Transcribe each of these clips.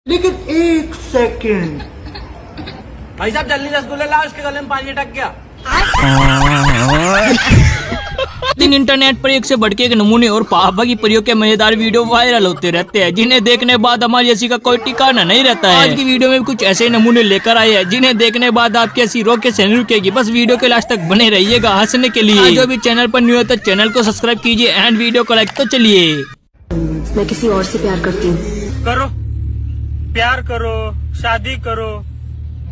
लेकिन एक सेकंड, भाई साहब जल्दी रसगुल्ले लाओ, इसके गले में पानी अटक गया। दिन इंटरनेट पर एक से बढ़ के एक नमूने और पापा की परियों के मजेदार वीडियो वायरल होते रहते हैं, जिन्हें देखने बाद हमारी हंसी का कोई ठिकाना नहीं रहता है। आज की वीडियो में भी कुछ ऐसे नमूने लेकर आए हैं जिन्हें देखने बाद आपकी हंसी रोके से नहीं रुकेगी। बस वीडियो के लास्ट तक बने रहिएगा हंसने के लिए। जो भी चैनल पर न्यू है तो चैनल को सब्सक्राइब कीजिए एंड वीडियो को लाइक। तो चलिए। मैं किसी और से प्यार करती हूँ। करो, प्यार करो, शादी करो,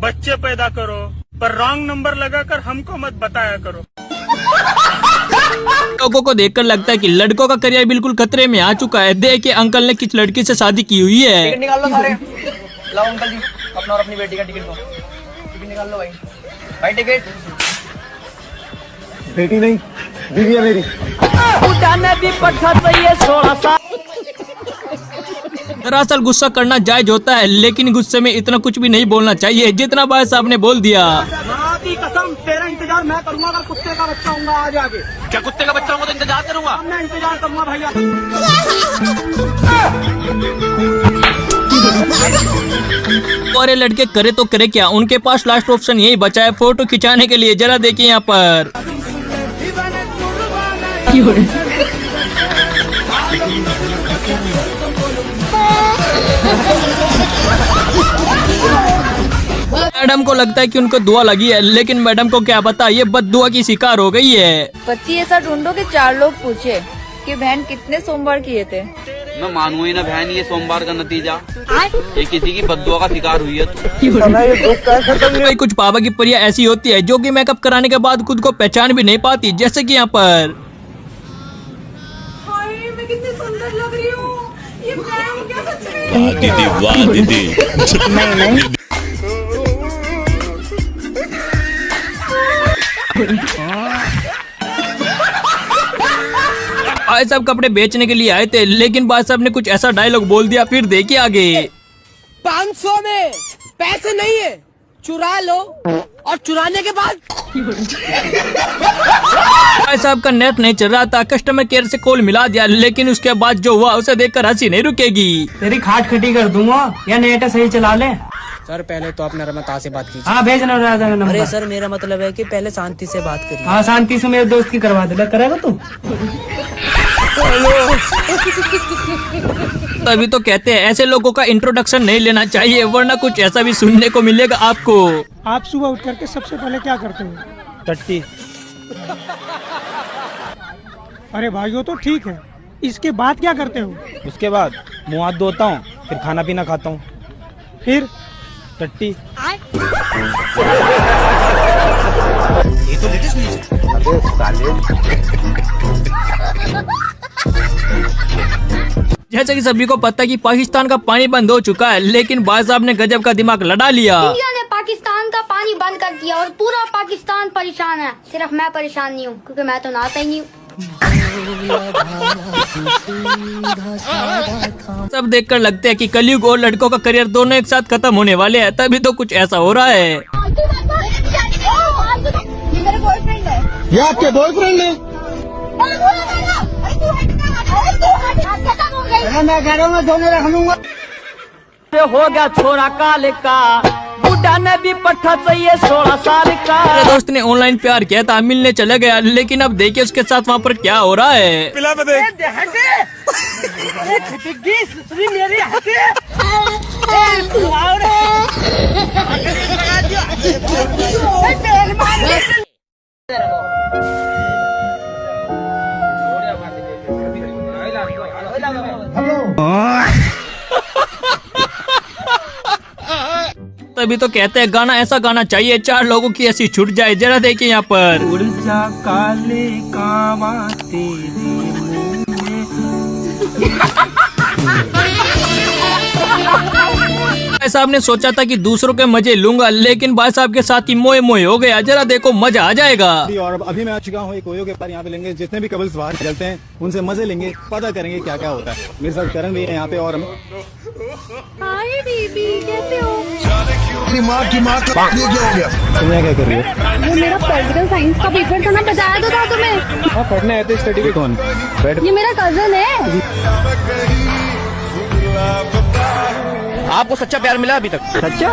बच्चे पैदा करो, पर रॉन्ग नंबर लगाकर हमको मत बताया करो। लोगों को देखकर लगता है कि लड़कों का करियर बिल्कुल खतरे में आ चुका है। देखिए अंकल ने किस लड़की से शादी की हुई है। टिकट निकाल लो सारे। लाओ अंकल जी अपना और अपनी बेटी का टिकट दो। टिकट निकाल लो भाई। भाई टिकट। बेटी नहीं, बीवी है मेरी। दरअसल गुस्सा करना जायज होता है, लेकिन गुस्से में इतना कुछ भी नहीं बोलना चाहिए जितना भाई साहब ने बोल दिया। कसम तेरा इंतजार मैं करूंगा, अगर कुत्ते का बच्चा होगा आज आगे। क्या कुत्ते का बच्चा होगा तो इंतजार करूंगा? मैं इंतजार करूंगा भैया। और ये लड़के करे तो करे क्या, उनके पास लास्ट ऑप्शन यही बचा है फोटो खिंचाने के लिए। जरा देखिए यहाँ पर। मैडम को लगता है कि उनको दुआ लगी है, लेकिन मैडम को क्या पता ये बद्दुआ की शिकार हो गई है। पति ऐसा ढूंढो कि 4 लोग पूछे कि बहन कितने सोमवार किए थे। मैं मानू ही ना बहन, ये सोमवार का नतीजा ये किसी की बद्दुआ का शिकार हुई है तो। कुछ पापा की परियां ऐसी होती है जो कि मेकअप कराने के बाद खुद को पहचान भी नहीं पाती, जैसे कि यहाँ पर। मैं कितनी सुंदर लग रही हूँ, ये मैं क्या सच में? दीदी वाह दीदी। नहीं भाई साहब कपड़े बेचने के लिए आए थे, लेकिन भाई साहब ने कुछ ऐसा डायलॉग बोल दिया, फिर देखिए आगे। 500 में पैसे नहीं है, चुरा लो और चुराने के बाद। भाई साहब का नेट नहीं चल रहा था, कस्टमर केयर से कॉल मिला दिया, लेकिन उसके बाद जो हुआ उसे देखकर हंसी नहीं रुकेगी। तेरी खाट खटी कर दूंगा या नेट सही चला ले। सर पहले तो आप नर्मदा से बात कीजिए। हाँ भेजना। अरे सर मेरा मतलब है कि पहले शांति से बात करिए। हाँ शांति से मेरे दोस्त की करवा दे, करेगा तू? तभी तो कहते हैं ऐसे लोगों का इंट्रोडक्शन नहीं लेना चाहिए, वरना कुछ ऐसा भी सुनने को मिलेगा आपको। आप सुबह उठ करके सबसे पहले क्या करते हो? टट्टी। अरे भाइयों तो ठीक है, इसके बाद क्या करते हो? उसके बाद मुँह हाथ धोता हूँ, फिर खाना पीना खाता हूँ, फिर टट्टी। ये तो लेटेस्ट न्यूज़ जैसे कि सभी को पता है कि पाकिस्तान का पानी बंद हो चुका है, लेकिन भाई साहब ने गजब का दिमाग लड़ा लिया। इंडिया ने पाकिस्तान का पानी बंद कर दिया और पूरा पाकिस्तान परेशान है। सिर्फ मैं परेशान नहीं हूँ, क्योंकि मैं तो नहाता ही नहीं हूँ। सब देखकर लगता है कि कलयुग और लड़कों का करियर दोनों एक साथ खत्म होने वाले हैं, तभी तो कुछ ऐसा हो रहा है। ये मेरे बॉयफ्रेंड है। ये आपके बॉयफ्रेंड है? मैं कह रहा हूँ मैं दोनों रख लूंगा। हो गया छोरा काले का, बुढ़ा ने भी पट्टा चाहिए 16 साल का। मेरे दोस्त ने ऑनलाइन प्यार किया था, मिलने चला गया, लेकिन अब देखिए उसके साथ वहाँ पर क्या हो रहा है। तभी तो कहते हैं गाना ऐसा गाना चाहिए 4 लोगों की ऐसी छूट जाए। जरा देखिए यहाँ पर। उड़ जा काले कावा तेरे मुंह में। भाई साहब ने सोचा था कि दूसरों के मजे लूंगा, लेकिन भाई साहब के साथ ही मोए मोए हो गया। जरा देखो मजा आ जाएगा। और अभी मैं आ चुका हूँ एक ओयो के पार, यहाँ पे लेंगे जितने भी कपल्स बाहर चलते हैं उनसे मजे लेंगे, पता करेंगे क्या क्या होता है। मेरे साथ करण भी है यहाँ पे और हाय बेबी, कैसे हो? दिमाग क्या हो गया? तुम्हें क्या कर रही हो? वो मेरा पॉलिटिकल साइंस का पेपर था ना, बताया तो था तुम्हें। हाँ पढ़ने आए थे, स्टडी पे कौन बैठ? ये मेरा कजन है। आपको सच्चा प्यार मिला अभी तक? सच्चा?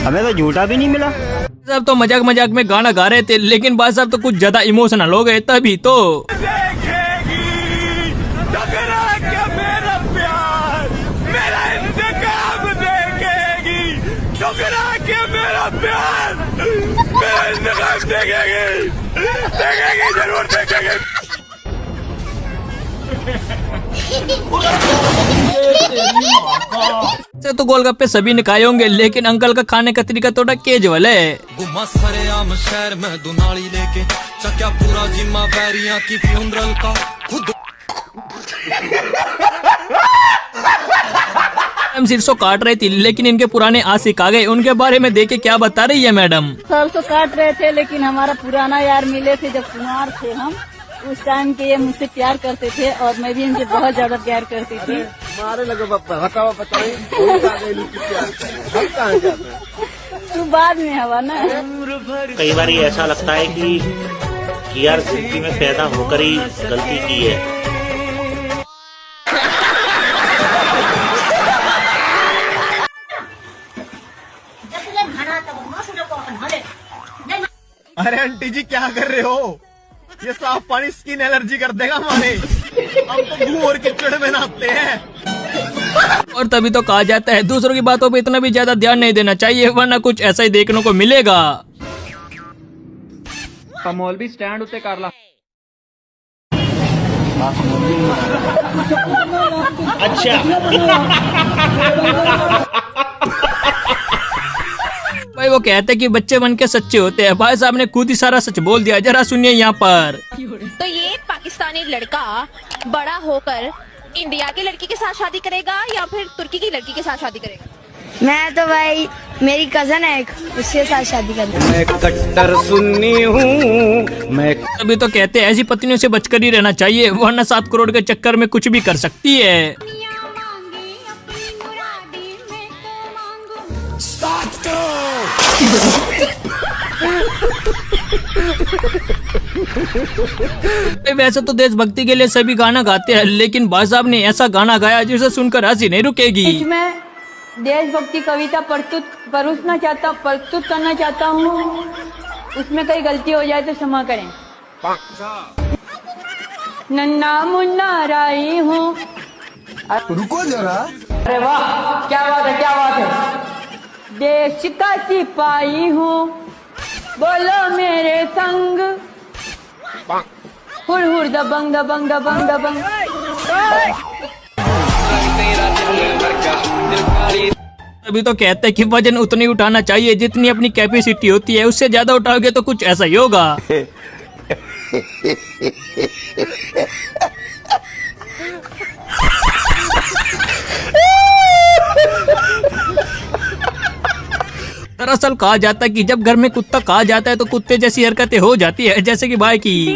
हमें तो झूठा भी नहीं मिला। साहब तो मजाक मजाक में गाना गा रहे थे, लेकिन भाई साहब तो कुछ ज्यादा इमोशनल हो गए तभी तो। से तो गोलगप्पे सभी ने खाए होंगे, लेकिन अंकल का खाने का तरीका थोड़ा केजुअल है। घुमा सरेआम शहर में दुनाली लेके चक्या पूरा जिम्मा बैरियां की फ्यूनरल का खुद। मैडम सिरसों काट रही थी, लेकिन इनके पुराने आशिक आ गए। उनके बारे में देखे क्या बता रही है मैडम? सरसों काट रहे थे, लेकिन हमारा पुराना यार मिले थे जब कुमार थे हम, उस टाइम के ये मुझसे प्यार करते थे और मैं भी इनसे बहुत ज्यादा प्यार करती थी। तू बाद में हवा ना। कई बार ऐसा लगता है कि यार जिंदगी में पैदा होकर ही गलती की है। अरे आंटी जी क्या कर रहे हो? ये साफ पानी स्किन एलर्जी कर देगा हमारे। हम तो मुंह और कीचड़ में नहाते हैं। और तभी तो कहा जाता है दूसरों की बातों पे इतना भी ज्यादा ध्यान नहीं देना चाहिए, वरना कुछ ऐसा ही देखने को मिलेगा। मौलवी स्टैंड उत्ते कर ला। अच्छा भाई वो कहते हैं कि बच्चे बन के सच्चे होते हैं। भाई साहब ने खुद ही सारा सच बोल दिया, जरा सुनिए यहाँ पर। तो ये पाकिस्तानी लड़का बड़ा होकर इंडिया की लड़की के साथ शादी करेगा या फिर तुर्की की लड़की के साथ शादी करेगा? मैं तो भाई मेरी कजन है एक, उसके साथ शादी करूंगा। मैं कट्टर सुन्नी हूँ मैं। अभी तो कहते हैं ऐसी पत्नियों से बचकर ही रहना चाहिए, वरना 7 करोड़ के चक्कर में कुछ भी कर सकती है। वैसे तो देशभक्ति के लिए सभी गाना गाते हैं, लेकिन भाई साहब ने ऐसा गाना गाया जिसे सुनकर हंसी नहीं रुकेगी। मैं देशभक्ति कविता प्रस्तुत करना चाहता हूँ। उसमें कई गलती हो जाए तो क्षमा करें। नन्ना मुन्ना राई हूँ। रुको जरा। अरे वाह क्या बात है, क्या बात है। देश का सिपाही हूँ, बोलो मेरे संग। हुर हुर दबंग दबंग दबंग दबंग। अभी तो कहते हैं कि वजन उतनी उठाना चाहिए जितनी अपनी कैपेसिटी होती है, उससे ज्यादा उठाओगे तो कुछ ऐसा ही होगा। दरअसल कहा जाता है कि जब घर में कुत्ता कहा जाता है तो कुत्ते जैसी हरकतें हो जाती है, जैसे कि भाई की।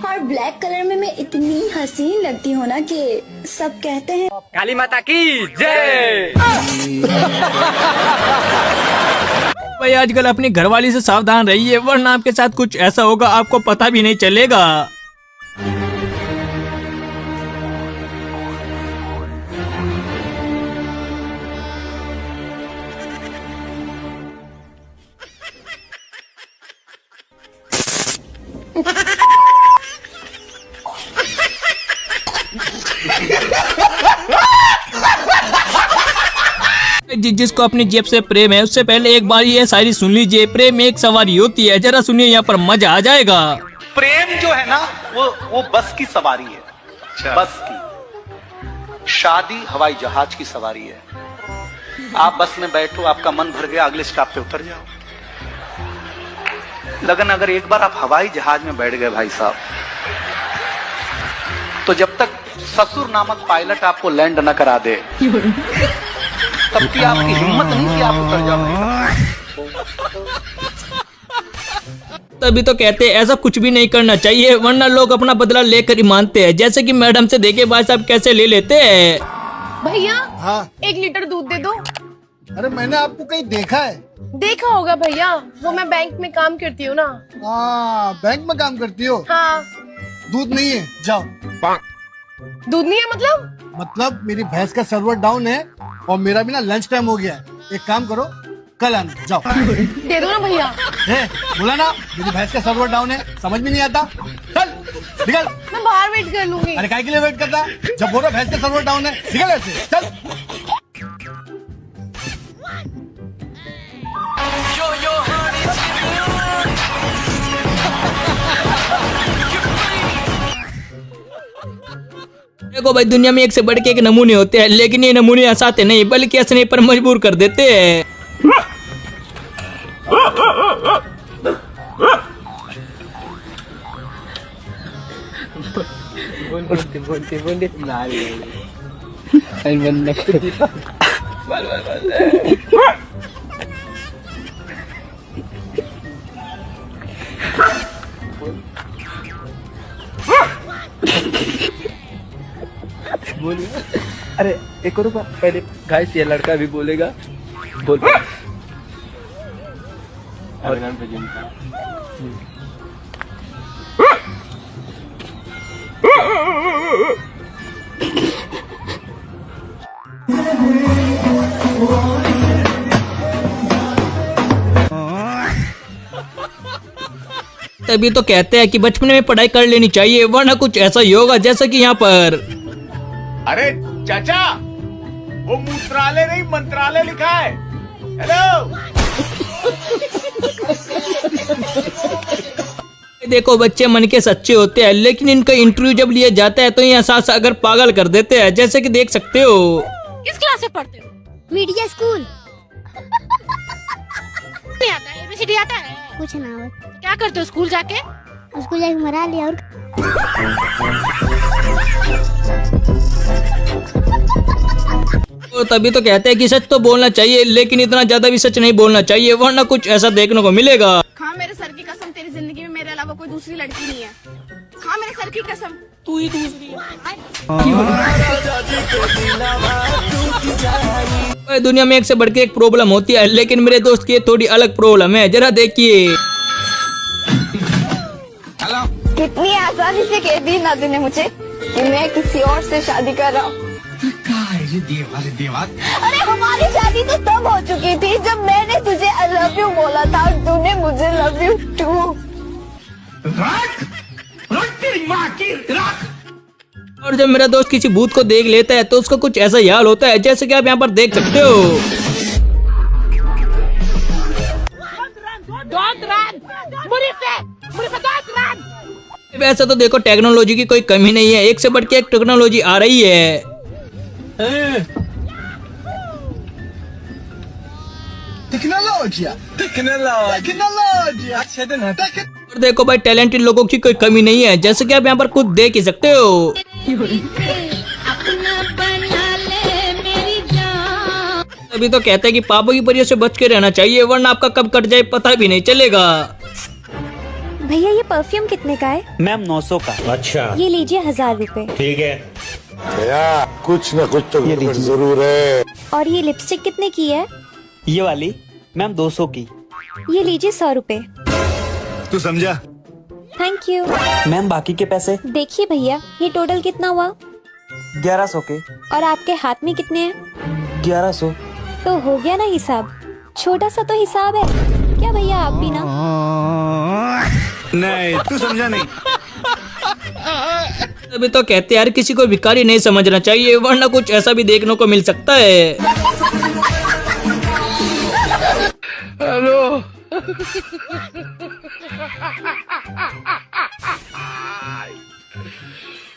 और ब्लैक कलर में मैं इतनी हसीन लगती हूँ ना कि सब कहते हैं काली माता की जय। भाई आजकल अपनी घरवाली से सावधान रहिए, वरना आपके साथ कुछ ऐसा होगा आपको पता भी नहीं चलेगा। जिसको अपनी जेब से प्रेम है उससे पहले एक बार ये शायरी सुन लीजिए। प्रेम एक सवारी होती है, जरा सुनिए यहाँ पर मजा आ जाएगा। प्रेम जो है ना वो बस की सवारी है। बस की। शादी हवाई जहाज की सवारी है। आप बस में बैठो, आपका मन भर गया, अगले स्टॉप पे उतर जाओ। लगन अगर एक बार आप हवाई जहाज में बैठ गए भाई साहब, तो जब तक ससुर नामक पायलट आपको लैंड न करा दे तब की आपकी हिम्मत नहीं कि आप उतर जाओ। तभी तो कहते हैं ऐसा कुछ भी नहीं करना चाहिए, वरना लोग अपना बदला लेकर ही मानते हैं। जैसे कि मैडम से देखे भाई साहब कैसे ले लेते हैं। भैया हाँ 1 लीटर दूध दे दो। अरे मैंने आपको कहीं देखा है? देखा होगा भैया, वो मैं बैंक में काम करती हूँ ना। हाँ, बैंक में काम करती हो? हाँ। दूध नहीं है, जाओ। दूध नहीं है मतलब मेरी भैंस का सर्वर डाउन है और मेरा भी ना लंच टाइम हो गया है। एक काम करो, कल आना, जाओ। दे दो ना भैया। बोला ना, मेरी भैंस का सर्वर डाउन है, समझ में नहीं आता। चल निकल। मैं बाहर वेट कर लूंगी। अरे काय के लिए वेट करता, जब बोलो भैंस का सर्वर डाउन है, निकल ऐसे, चल। देखो भाई, दुनिया में एक से बढ़ के एक नमूने होते हैं, लेकिन ये नमूने हंसाते नहीं बल्कि हंसने पर मजबूर कर देते हैं। अरे एक और पहले गाइस, ये लड़का भी बोलेगा, बोल। तभी तो कहते हैं कि बचपन में पढ़ाई कर लेनी चाहिए, वरना कुछ ऐसा ही होगा जैसा कि यहाँ पर। अरे चाचा, वो मूत्रालय नहीं मंत्रालय लिखा है। हेलो। देखो, बच्चे मन के सच्चे होते हैं, लेकिन इनका इंटरव्यू जब लिया जाता है तो ये एहसास अगर पागल कर देते हैं, जैसे कि देख सकते हो। किस क्लास में पढ़ते हो? Media school. नहीं आता है? ABCD आता है? कुछ ना। क्या करते हो स्कूल जाके? स्कूल जाके मरा लिया। और तो तभी तो कहते हैं कि सच तो बोलना चाहिए, लेकिन इतना ज्यादा भी सच नहीं बोलना चाहिए, वरना कुछ ऐसा देखने को मिलेगा। हाँ, मेरे सर की कसम, तेरी जिंदगी में मेरे अलावा कोई दूसरी लड़की नहीं है। हाँ, मेरे सर की कसम, तू ही दूसरी है। दुनिया में एक से बढ़ के एक प्रॉब्लम होती है, लेकिन मेरे दोस्त की थोड़ी अलग प्रॉब्लम है, जरा देखिए। कितनी आसानी से कह दी ना तूने मुझे कि मैं किसी और से शादी कर रहा हूँ। अरे हमारी शादी तो तब हो चुकी थी जब मैंने तुझे आई लव यू बोला था और तूने मुझे लव यू टू। और जब मेरा दोस्त किसी भूत को देख लेता है तो उसका कुछ ऐसा ही हाल होता है, जैसे कि आप यहाँ पर देख सकते हो। वैसे तो देखो, टेक्नोलॉजी की कोई कमी नहीं है, एक से बढ़ के एक टेक्नोलॉजी आ रही है। और देखो भाई, टैलेंटेड लोगों की कोई कमी नहीं है, जैसे कि आप यहाँ पर खुद देख ही सकते हो। तभी तो कहते हैं कि पापों की परियों से बच के रहना चाहिए, वरना आपका कब कट जाए पता भी नहीं चलेगा। भैया, ये परफ्यूम कितने का है? मैम 900 का। अच्छा, ये लीजिए 1000 रुपए। ठीक है भैया, कुछ न कुछ तो जरूर है। और ये लिपस्टिक कितने की है? ये वाली मैम 200 की। ये लीजिए 100 रुपए। तू समझा? Thank you. मैम बाकी के पैसे? देखिए भैया, ये टोटल कितना हुआ? 1100 के। और आपके हाथ में कितने हैं? 1100। तो हो गया ना हिसाब। छोटा सा तो हिसाब है क्या भैया, आप भी ना। नहीं, तू समझा नहीं। तभी तो कहते हैं यार, किसी को भिखारी नहीं समझना चाहिए, वरना कुछ ऐसा भी देखने को मिल सकता है। हेलो।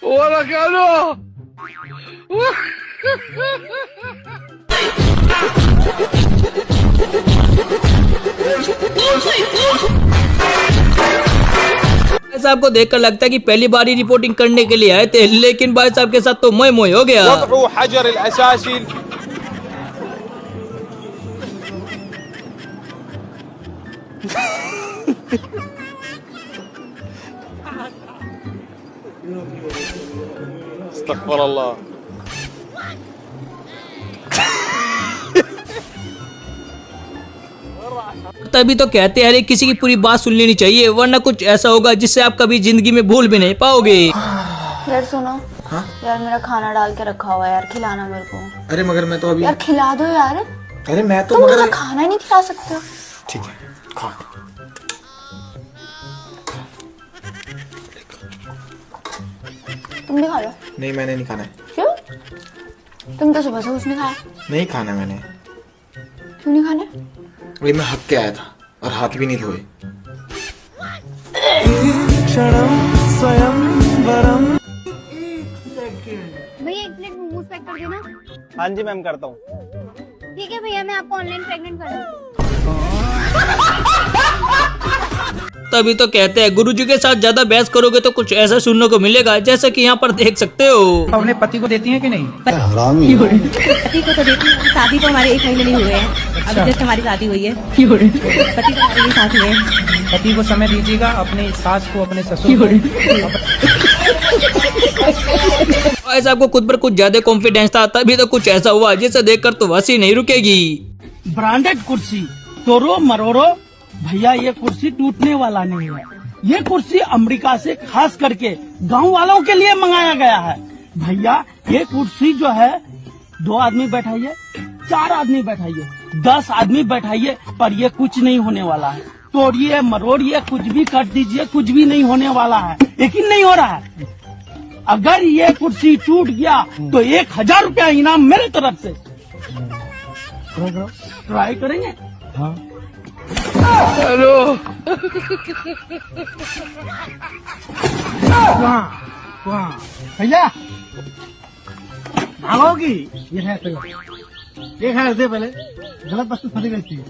Hola, Carlos. ऐसा आपको देखकर लगता है कि पहली बार ही रिपोर्टिंग करने के लिए आए थे, लेकिन भाई साहब के साथ तो मोय मोय हो गया। अस्तगफिरुल्लाह। तभी तो कहते हैं अरे किसी की पूरी बात सुन लेनी चाहिए, वरना कुछ ऐसा होगा जिससे आप कभी जिंदगी में भूल भी नहीं पाओगे। यार सुनो। हाँ? यार मेरा खाना डाल के रखा हुआ है यार, खिलाना मेरे को। अरे मगर मैं तो अभी यार खिला दो यार। अरे मैं तो तुम मगर मुझे खाना ही नहीं खिला सकते हो। ठीक है खा। तुम भी खा लो। नहीं मैंने नहीं खाना है। क्यों? तुम तो सुबह से कुछ नहीं खाया। नहीं खाना मैंने। क्यों नहीं खाना? अरे मैं हक के आया था और हाथ भी नहीं धोए। भैया 1 प्लेट मोमोज पैक कर देना। हाँ जी मैम करता हूँ। ठीक है भैया, मैं आपको ऑनलाइन प्रेग्नेंट कर दूँ। तभी तो कहते हैं गुरुजी के साथ ज्यादा बहस करोगे तो कुछ ऐसा सुनने को मिलेगा, जैसा कि यहाँ पर देख सकते हो। अपने पति को देती हैं कि नहीं? पति को तो देती हूँ, शादी को हमारे 1 महीने नहीं हुए हैं। अभी जस्ट हमारी शादी हुई है। पति तो हमारे साथ हुए हैं। पति को समय दीजिएगा, अपनी सास को, अपने ससुर को। ऐसा आपको खुद पर कुछ ज्यादा कॉन्फिडेंस था, तभी तो कुछ ऐसा हुआ जिसे देखकर तो हंसी नहीं रुकेगी। ब्रांडेड कुर्सी तोड़ो मरोड़ो भैया, ये कुर्सी टूटने वाला नहीं है। ये कुर्सी अमेरिका से खास करके गांव वालों के लिए मंगाया गया है। भैया ये कुर्सी जो है 2 आदमी बैठाइए, 4 आदमी बैठाइए, 10 आदमी बैठाइए, पर ये कुछ नहीं होने वाला है। तोड़िए मरोड़िए कुछ भी कर दीजिए, कुछ भी नहीं होने वाला है। लेकिन नहीं हो रहा है। अगर ये कुर्सी टूट गया तो 1000 रुपया इनाम मेरे तरफ से। ट्राई करेंगे? हाँ। हेलो। भैया भागोगी? ये है तो ये है दे पहले, गलत वस्तु खरीद लेती है।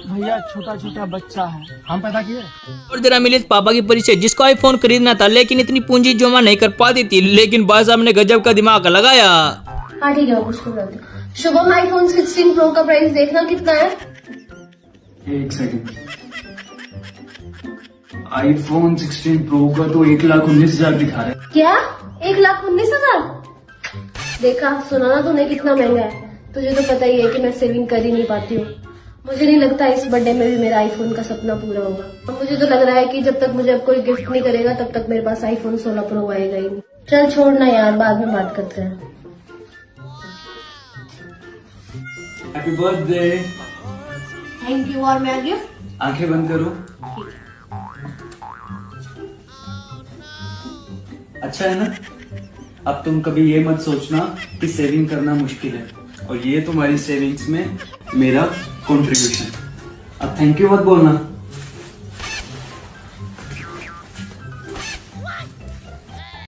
भैया छोटा छोटा बच्चा है, हम पैदा किए। और जरा मिले पापा की परिचय, जिसको आईफोन खरीदना था लेकिन इतनी पूंजी जमा नहीं कर पाती थी, लेकिन भाई साहब ने गजब का दिमाग लगाया। हाँ ठीक है, उसको बोलते। शुभम आईफोन 16 प्रो का प्राइस देखना कितना है? 1 सेकंड। आईफोन 16 प्रो का तो 1,19,000 दिखा रहा है। क्या? 1,19,000? देखा, सुना ना तूने कितना महंगा है। तुझे तो पता ही है कि मैं सेविंग कर ही नहीं पाती हूँ। मुझे नहीं लगता इस बर्थडे में भी मेरा आईफोन का सपना पूरा होगा। और मुझे तो लग रहा है कि जब तक मुझे अब कोई गिफ्ट नहीं करेगा तब तक मेरे पास आईफोन 16 प्रो आएगा ही नहीं। चल छोड़ना यार, बाद में बात करते हैं। Happy birthday. Thank you. और मैं गिफ्ट? आंखें बंद करो। अच्छा है ना? अब तुम कभी ये मत सोचना कि सेविंग करना मुश्किल है, और ये तुम्हारी सेविंग्स में मेरा कंट्रीब्यूशन। अब थैंक यू मत बोलना।